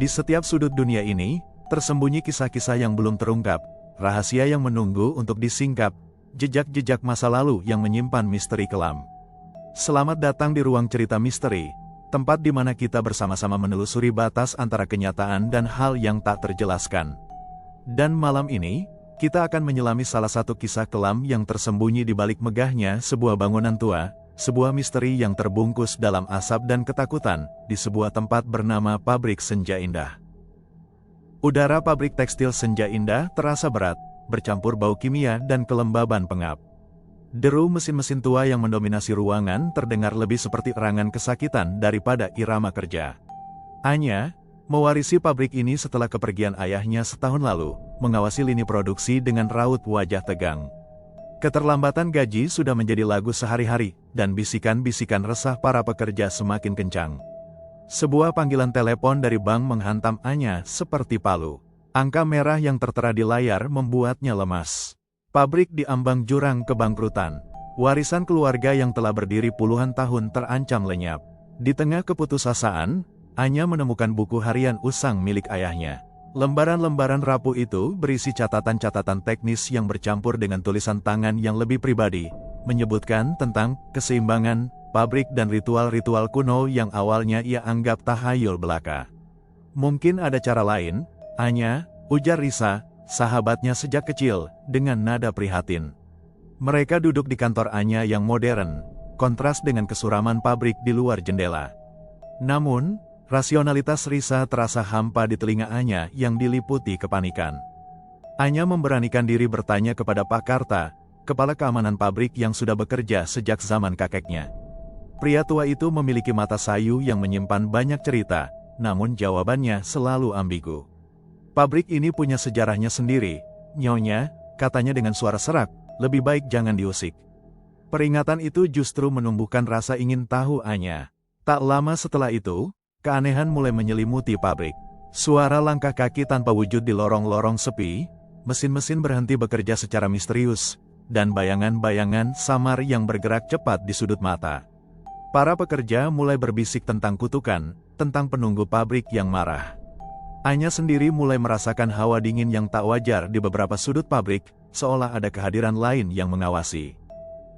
Di setiap sudut dunia ini, tersembunyi kisah-kisah yang belum terungkap, rahasia yang menunggu untuk disingkap, jejak-jejak masa lalu yang menyimpan misteri kelam. Selamat datang di Ruang Cerita Misteri, tempat di mana kita bersama-sama menelusuri batas antara kenyataan dan hal yang tak terjelaskan. Dan malam ini, kita akan menyelami salah satu kisah kelam yang tersembunyi di balik megahnya sebuah bangunan tua, sebuah misteri yang terbungkus dalam asap dan ketakutan, di sebuah tempat bernama Pabrik Senja Indah. Udara pabrik tekstil Senja Indah terasa berat, bercampur bau kimia dan kelembaban pengap. Deru mesin-mesin tua yang mendominasi ruangan terdengar lebih seperti erangan kesakitan daripada irama kerja. Anya mewarisi pabrik ini setelah kepergian ayahnya setahun lalu, mengawasi lini produksi dengan raut wajah tegang. Keterlambatan gaji sudah menjadi lagu sehari-hari, dan bisikan-bisikan resah para pekerja semakin kencang. Sebuah panggilan telepon dari bank menghantam Anya seperti palu. Angka merah yang tertera di layar membuatnya lemas. Pabrik di ambang jurang kebangkrutan. Warisan keluarga yang telah berdiri puluhan tahun terancam lenyap. Di tengah keputusasaan, Anya menemukan buku harian usang milik ayahnya. Lembaran-lembaran rapuh itu berisi catatan-catatan teknis yang bercampur dengan tulisan tangan yang lebih pribadi, menyebutkan tentang keseimbangan pabrik dan ritual-ritual kuno yang awalnya ia anggap tahayul belaka. Mungkin ada cara lain, Anya, ujar Risa, sahabatnya sejak kecil, dengan nada prihatin. Mereka duduk di kantor Anya yang modern, kontras dengan kesuraman pabrik di luar jendela. Namun, rasionalitas Risa terasa hampa di telinga Anya yang diliputi kepanikan. Anya memberanikan diri bertanya kepada Pak Karta, kepala keamanan pabrik yang sudah bekerja sejak zaman kakeknya. Pria tua itu memiliki mata sayu yang menyimpan banyak cerita, namun jawabannya selalu ambigu. Pabrik ini punya sejarahnya sendiri, Nyonya, katanya dengan suara serak, lebih baik jangan diusik. Peringatan itu justru menumbuhkan rasa ingin tahu Anya. Tak lama setelah itu, keanehan mulai menyelimuti pabrik. Suara langkah kaki tanpa wujud di lorong-lorong sepi, mesin-mesin berhenti bekerja secara misterius, dan bayangan-bayangan samar yang bergerak cepat di sudut mata. Para pekerja mulai berbisik tentang kutukan, tentang penunggu pabrik yang marah. Anya sendiri mulai merasakan hawa dingin yang tak wajar di beberapa sudut pabrik, seolah ada kehadiran lain yang mengawasi.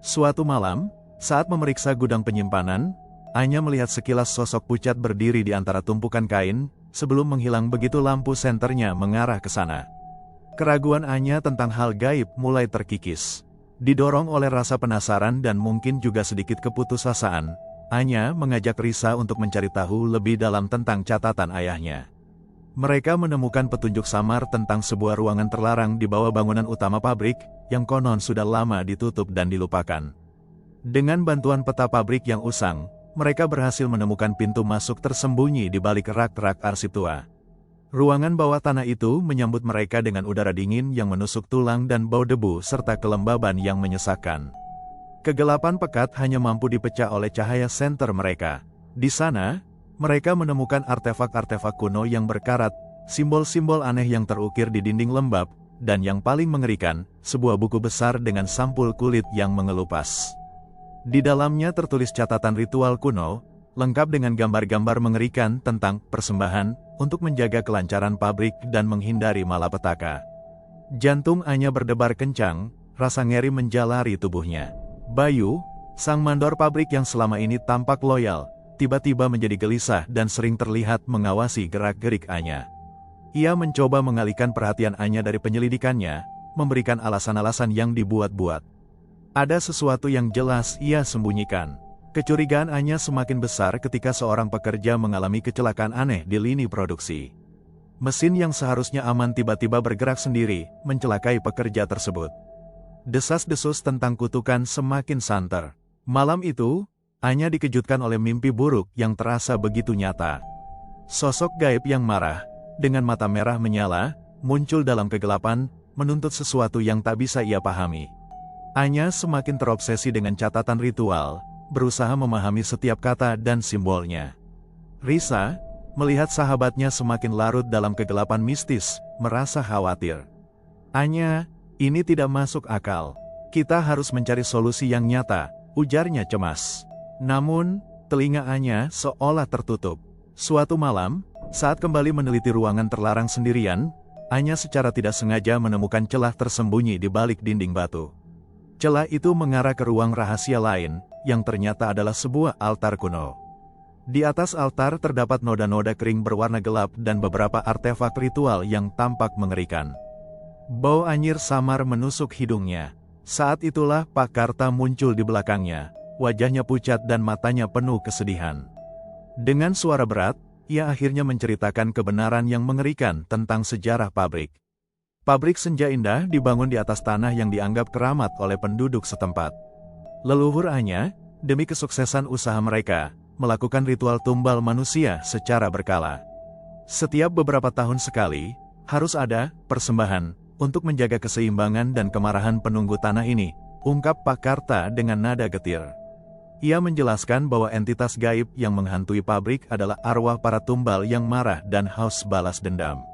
Suatu malam, saat memeriksa gudang penyimpanan, Anya melihat sekilas sosok pucat berdiri di antara tumpukan kain, sebelum menghilang begitu lampu senternya mengarah ke sana. Keraguan Anya tentang hal gaib mulai terkikis. Didorong oleh rasa penasaran dan mungkin juga sedikit keputusasaan, Anya mengajak Risa untuk mencari tahu lebih dalam tentang catatan ayahnya. Mereka menemukan petunjuk samar tentang sebuah ruangan terlarang di bawah bangunan utama pabrik, yang konon sudah lama ditutup dan dilupakan. Dengan bantuan peta pabrik yang usang, mereka berhasil menemukan pintu masuk tersembunyi di balik rak-rak arsip tua. Ruangan bawah tanah itu menyambut mereka dengan udara dingin yang menusuk tulang dan bau debu serta kelembaban yang menyesakkan. Kegelapan pekat hanya mampu dipecah oleh cahaya senter mereka. Di sana, mereka menemukan artefak-artefak kuno yang berkarat, simbol-simbol aneh yang terukir di dinding lembab, dan yang paling mengerikan, sebuah buku besar dengan sampul kulit yang mengelupas. Di dalamnya tertulis catatan ritual kuno, lengkap dengan gambar-gambar mengerikan tentang persembahan, untuk menjaga kelancaran pabrik dan menghindari malapetaka. Jantung Anya berdebar kencang, rasa ngeri menjalari tubuhnya. Bayu, sang mandor pabrik yang selama ini tampak loyal, tiba-tiba menjadi gelisah dan sering terlihat mengawasi gerak-gerik Anya. Ia mencoba mengalihkan perhatian Anya dari penyelidikannya, memberikan alasan-alasan yang dibuat-buat. Ada sesuatu yang jelas ia sembunyikan. Kecurigaan Anya semakin besar ketika seorang pekerja mengalami kecelakaan aneh di lini produksi. Mesin yang seharusnya aman tiba-tiba bergerak sendiri, mencelakai pekerja tersebut. Desas-desus tentang kutukan semakin santer. Malam itu, Anya dikejutkan oleh mimpi buruk yang terasa begitu nyata. Sosok gaib yang marah, dengan mata merah menyala, muncul dalam kegelapan, menuntut sesuatu yang tak bisa ia pahami. Anya semakin terobsesi dengan catatan ritual, berusaha memahami setiap kata dan simbolnya. Risa, melihat sahabatnya semakin larut dalam kegelapan mistis, merasa khawatir. Anya, ini tidak masuk akal. Kita harus mencari solusi yang nyata, ujarnya cemas. Namun, telinga Anya seolah tertutup. Suatu malam, Saat kembali meneliti ruangan terlarang sendirian, Anya secara tidak sengaja menemukan celah tersembunyi di balik dinding batu. Celah itu mengarah ke ruang rahasia lain, yang ternyata adalah sebuah altar kuno. Di atas altar terdapat noda-noda kering berwarna gelap dan beberapa artefak ritual yang tampak mengerikan. Bau anyir samar menusuk hidungnya. Saat itulah Pak Karta muncul di belakangnya, wajahnya pucat dan matanya penuh kesedihan. Dengan suara berat, ia akhirnya menceritakan kebenaran yang mengerikan tentang sejarah pabrik. Pabrik Senja Indah dibangun di atas tanah yang dianggap keramat oleh penduduk setempat. Leluhur Anya, demi kesuksesan usaha mereka, melakukan ritual tumbal manusia secara berkala. Setiap beberapa tahun sekali, harus ada persembahan untuk menjaga keseimbangan dan kemarahan penunggu tanah ini, ungkap Pak Karta dengan nada getir. Ia menjelaskan bahwa entitas gaib yang menghantui pabrik adalah arwah para tumbal yang marah dan haus balas dendam.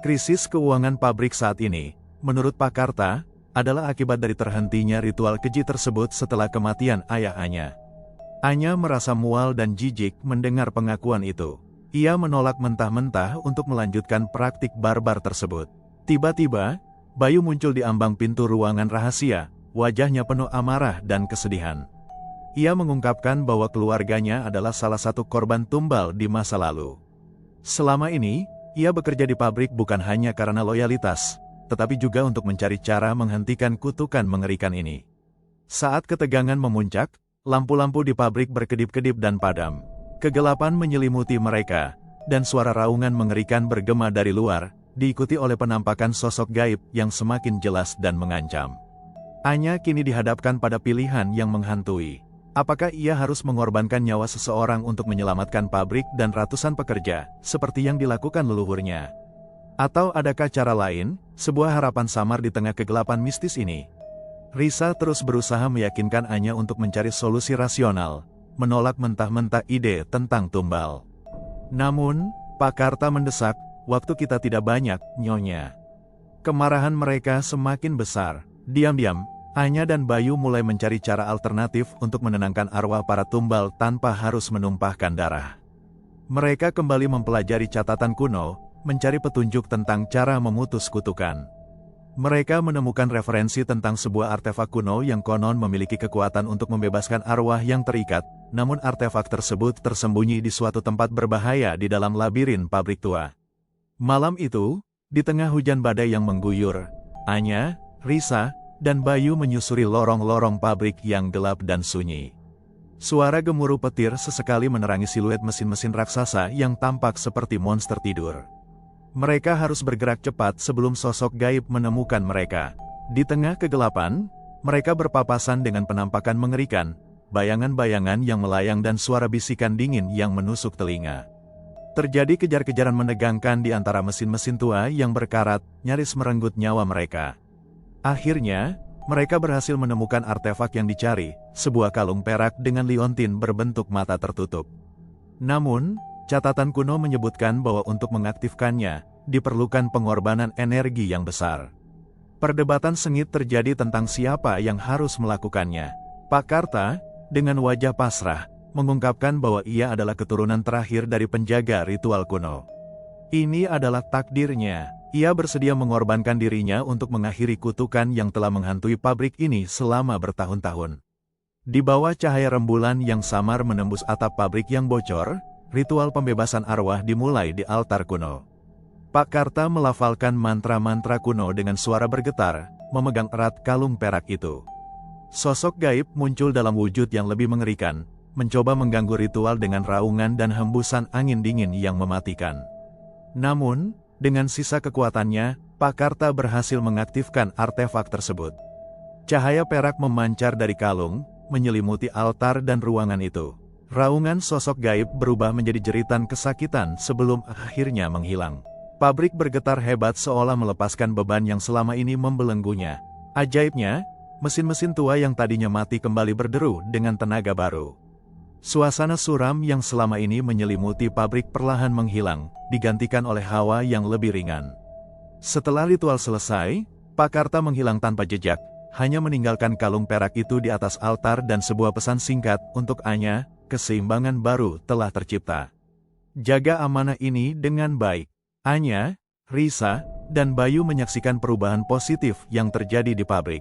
Krisis keuangan pabrik saat ini, menurut Pak Karta, adalah akibat dari terhentinya ritual keji tersebut setelah kematian ayah Anya. Anya merasa mual dan jijik mendengar pengakuan itu. Ia menolak mentah-mentah untuk melanjutkan praktik barbar tersebut. Tiba-tiba, Bayu muncul di ambang pintu ruangan rahasia, wajahnya penuh amarah dan kesedihan. Ia mengungkapkan bahwa keluarganya adalah salah satu korban tumbal di masa lalu. Selama ini, ia bekerja di pabrik bukan hanya karena loyalitas, tetapi juga untuk mencari cara menghentikan kutukan mengerikan ini. Saat ketegangan memuncak, lampu-lampu di pabrik berkedip-kedip dan padam. Kegelapan menyelimuti mereka, dan suara raungan mengerikan bergema dari luar, diikuti oleh penampakan sosok gaib yang semakin jelas dan mengancam. Anya kini dihadapkan pada pilihan yang menghantui. Apakah ia harus mengorbankan nyawa seseorang untuk menyelamatkan pabrik dan ratusan pekerja, seperti yang dilakukan leluhurnya? Atau adakah cara lain, sebuah harapan samar di tengah kegelapan mistis ini? Risa terus berusaha meyakinkan Anya untuk mencari solusi rasional, menolak mentah-mentah ide tentang tumbal. Namun, Pak Karta mendesak, waktu kita tidak banyak, Nyonya. Kemarahan mereka semakin besar. Diam-diam, Anya dan Bayu mulai mencari cara alternatif untuk menenangkan arwah para tumbal tanpa harus menumpahkan darah. Mereka kembali mempelajari catatan kuno, mencari petunjuk tentang cara memutus kutukan. Mereka menemukan referensi tentang sebuah artefak kuno yang konon memiliki kekuatan untuk membebaskan arwah yang terikat, namun artefak tersebut tersembunyi di suatu tempat berbahaya di dalam labirin pabrik tua. Malam itu, di tengah hujan badai yang mengguyur, Anya, Risa, dan Bayu menyusuri lorong-lorong pabrik yang gelap dan sunyi. Suara gemuruh petir sesekali menerangi siluet mesin-mesin raksasa yang tampak seperti monster tidur. Mereka harus bergerak cepat sebelum sosok gaib menemukan mereka. Di tengah kegelapan, mereka berpapasan dengan penampakan mengerikan, bayangan-bayangan yang melayang dan suara bisikan dingin yang menusuk telinga. Terjadi kejar-kejaran menegangkan di antara mesin-mesin tua yang berkarat, nyaris merenggut nyawa mereka. Akhirnya, mereka berhasil menemukan artefak yang dicari, sebuah kalung perak dengan liontin berbentuk mata tertutup. Namun, catatan kuno menyebutkan bahwa untuk mengaktifkannya, diperlukan pengorbanan energi yang besar. Perdebatan sengit terjadi tentang siapa yang harus melakukannya. Pak Karta, dengan wajah pasrah, mengungkapkan bahwa ia adalah keturunan terakhir dari penjaga ritual kuno. Ini adalah takdirnya. Ia bersedia mengorbankan dirinya untuk mengakhiri kutukan yang telah menghantui pabrik ini selama bertahun-tahun. Di bawah cahaya rembulan yang samar menembus atap pabrik yang bocor, ritual pembebasan arwah dimulai di altar kuno. Pak Karta melafalkan mantra-mantra kuno dengan suara bergetar, memegang erat kalung perak itu. Sosok gaib muncul dalam wujud yang lebih mengerikan, mencoba mengganggu ritual dengan raungan dan hembusan angin dingin yang mematikan. Namun, dengan sisa kekuatannya, Pak Karta berhasil mengaktifkan artefak tersebut. Cahaya perak memancar dari kalung, menyelimuti altar dan ruangan itu. Raungan sosok gaib berubah menjadi jeritan kesakitan sebelum akhirnya menghilang. Pabrik bergetar hebat seolah melepaskan beban yang selama ini membelenggunya. Ajaibnya, mesin-mesin tua yang tadinya mati kembali berderu dengan tenaga baru. Suasana suram yang selama ini menyelimuti pabrik perlahan menghilang, digantikan oleh hawa yang lebih ringan. Setelah ritual selesai, Pak Karta menghilang tanpa jejak, hanya meninggalkan kalung perak itu di atas altar dan sebuah pesan singkat untuk Anya, keseimbangan baru telah tercipta. Jaga amanah ini dengan baik. Anya, Risa, dan Bayu menyaksikan perubahan positif yang terjadi di pabrik.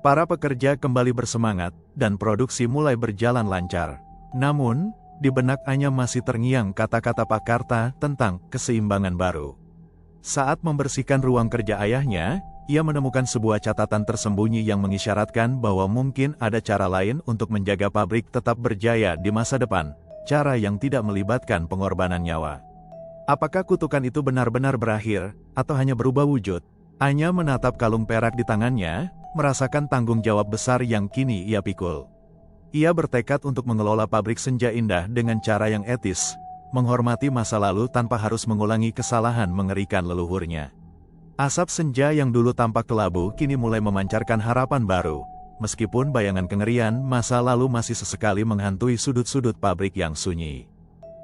Para pekerja kembali bersemangat, dan produksi mulai berjalan lancar. Namun, di benak Anya masih terngiang kata-kata Pak Karta tentang keseimbangan baru. Saat membersihkan ruang kerja ayahnya, ia menemukan sebuah catatan tersembunyi yang mengisyaratkan bahwa mungkin ada cara lain untuk menjaga pabrik tetap berjaya di masa depan, cara yang tidak melibatkan pengorbanan nyawa. Apakah kutukan itu benar-benar berakhir, atau hanya berubah wujud? Anya menatap kalung perak di tangannya, merasakan tanggung jawab besar yang kini ia pikul. Ia bertekad untuk mengelola pabrik senja indah dengan cara yang etis, menghormati masa lalu tanpa harus mengulangi kesalahan mengerikan leluhurnya. Asap senja yang dulu tampak kelabu kini mulai memancarkan harapan baru, meskipun bayangan kengerian masa lalu masih sesekali menghantui sudut-sudut pabrik yang sunyi.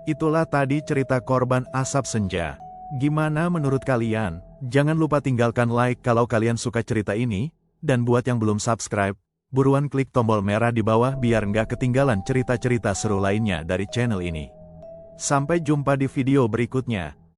Itulah tadi cerita korban asap senja. Gimana menurut kalian? Jangan lupa tinggalkan like kalau kalian suka cerita ini, dan buat yang belum subscribe, buruan klik tombol merah di bawah biar nggak ketinggalan cerita-cerita seru lainnya dari channel ini. Sampai jumpa di video berikutnya.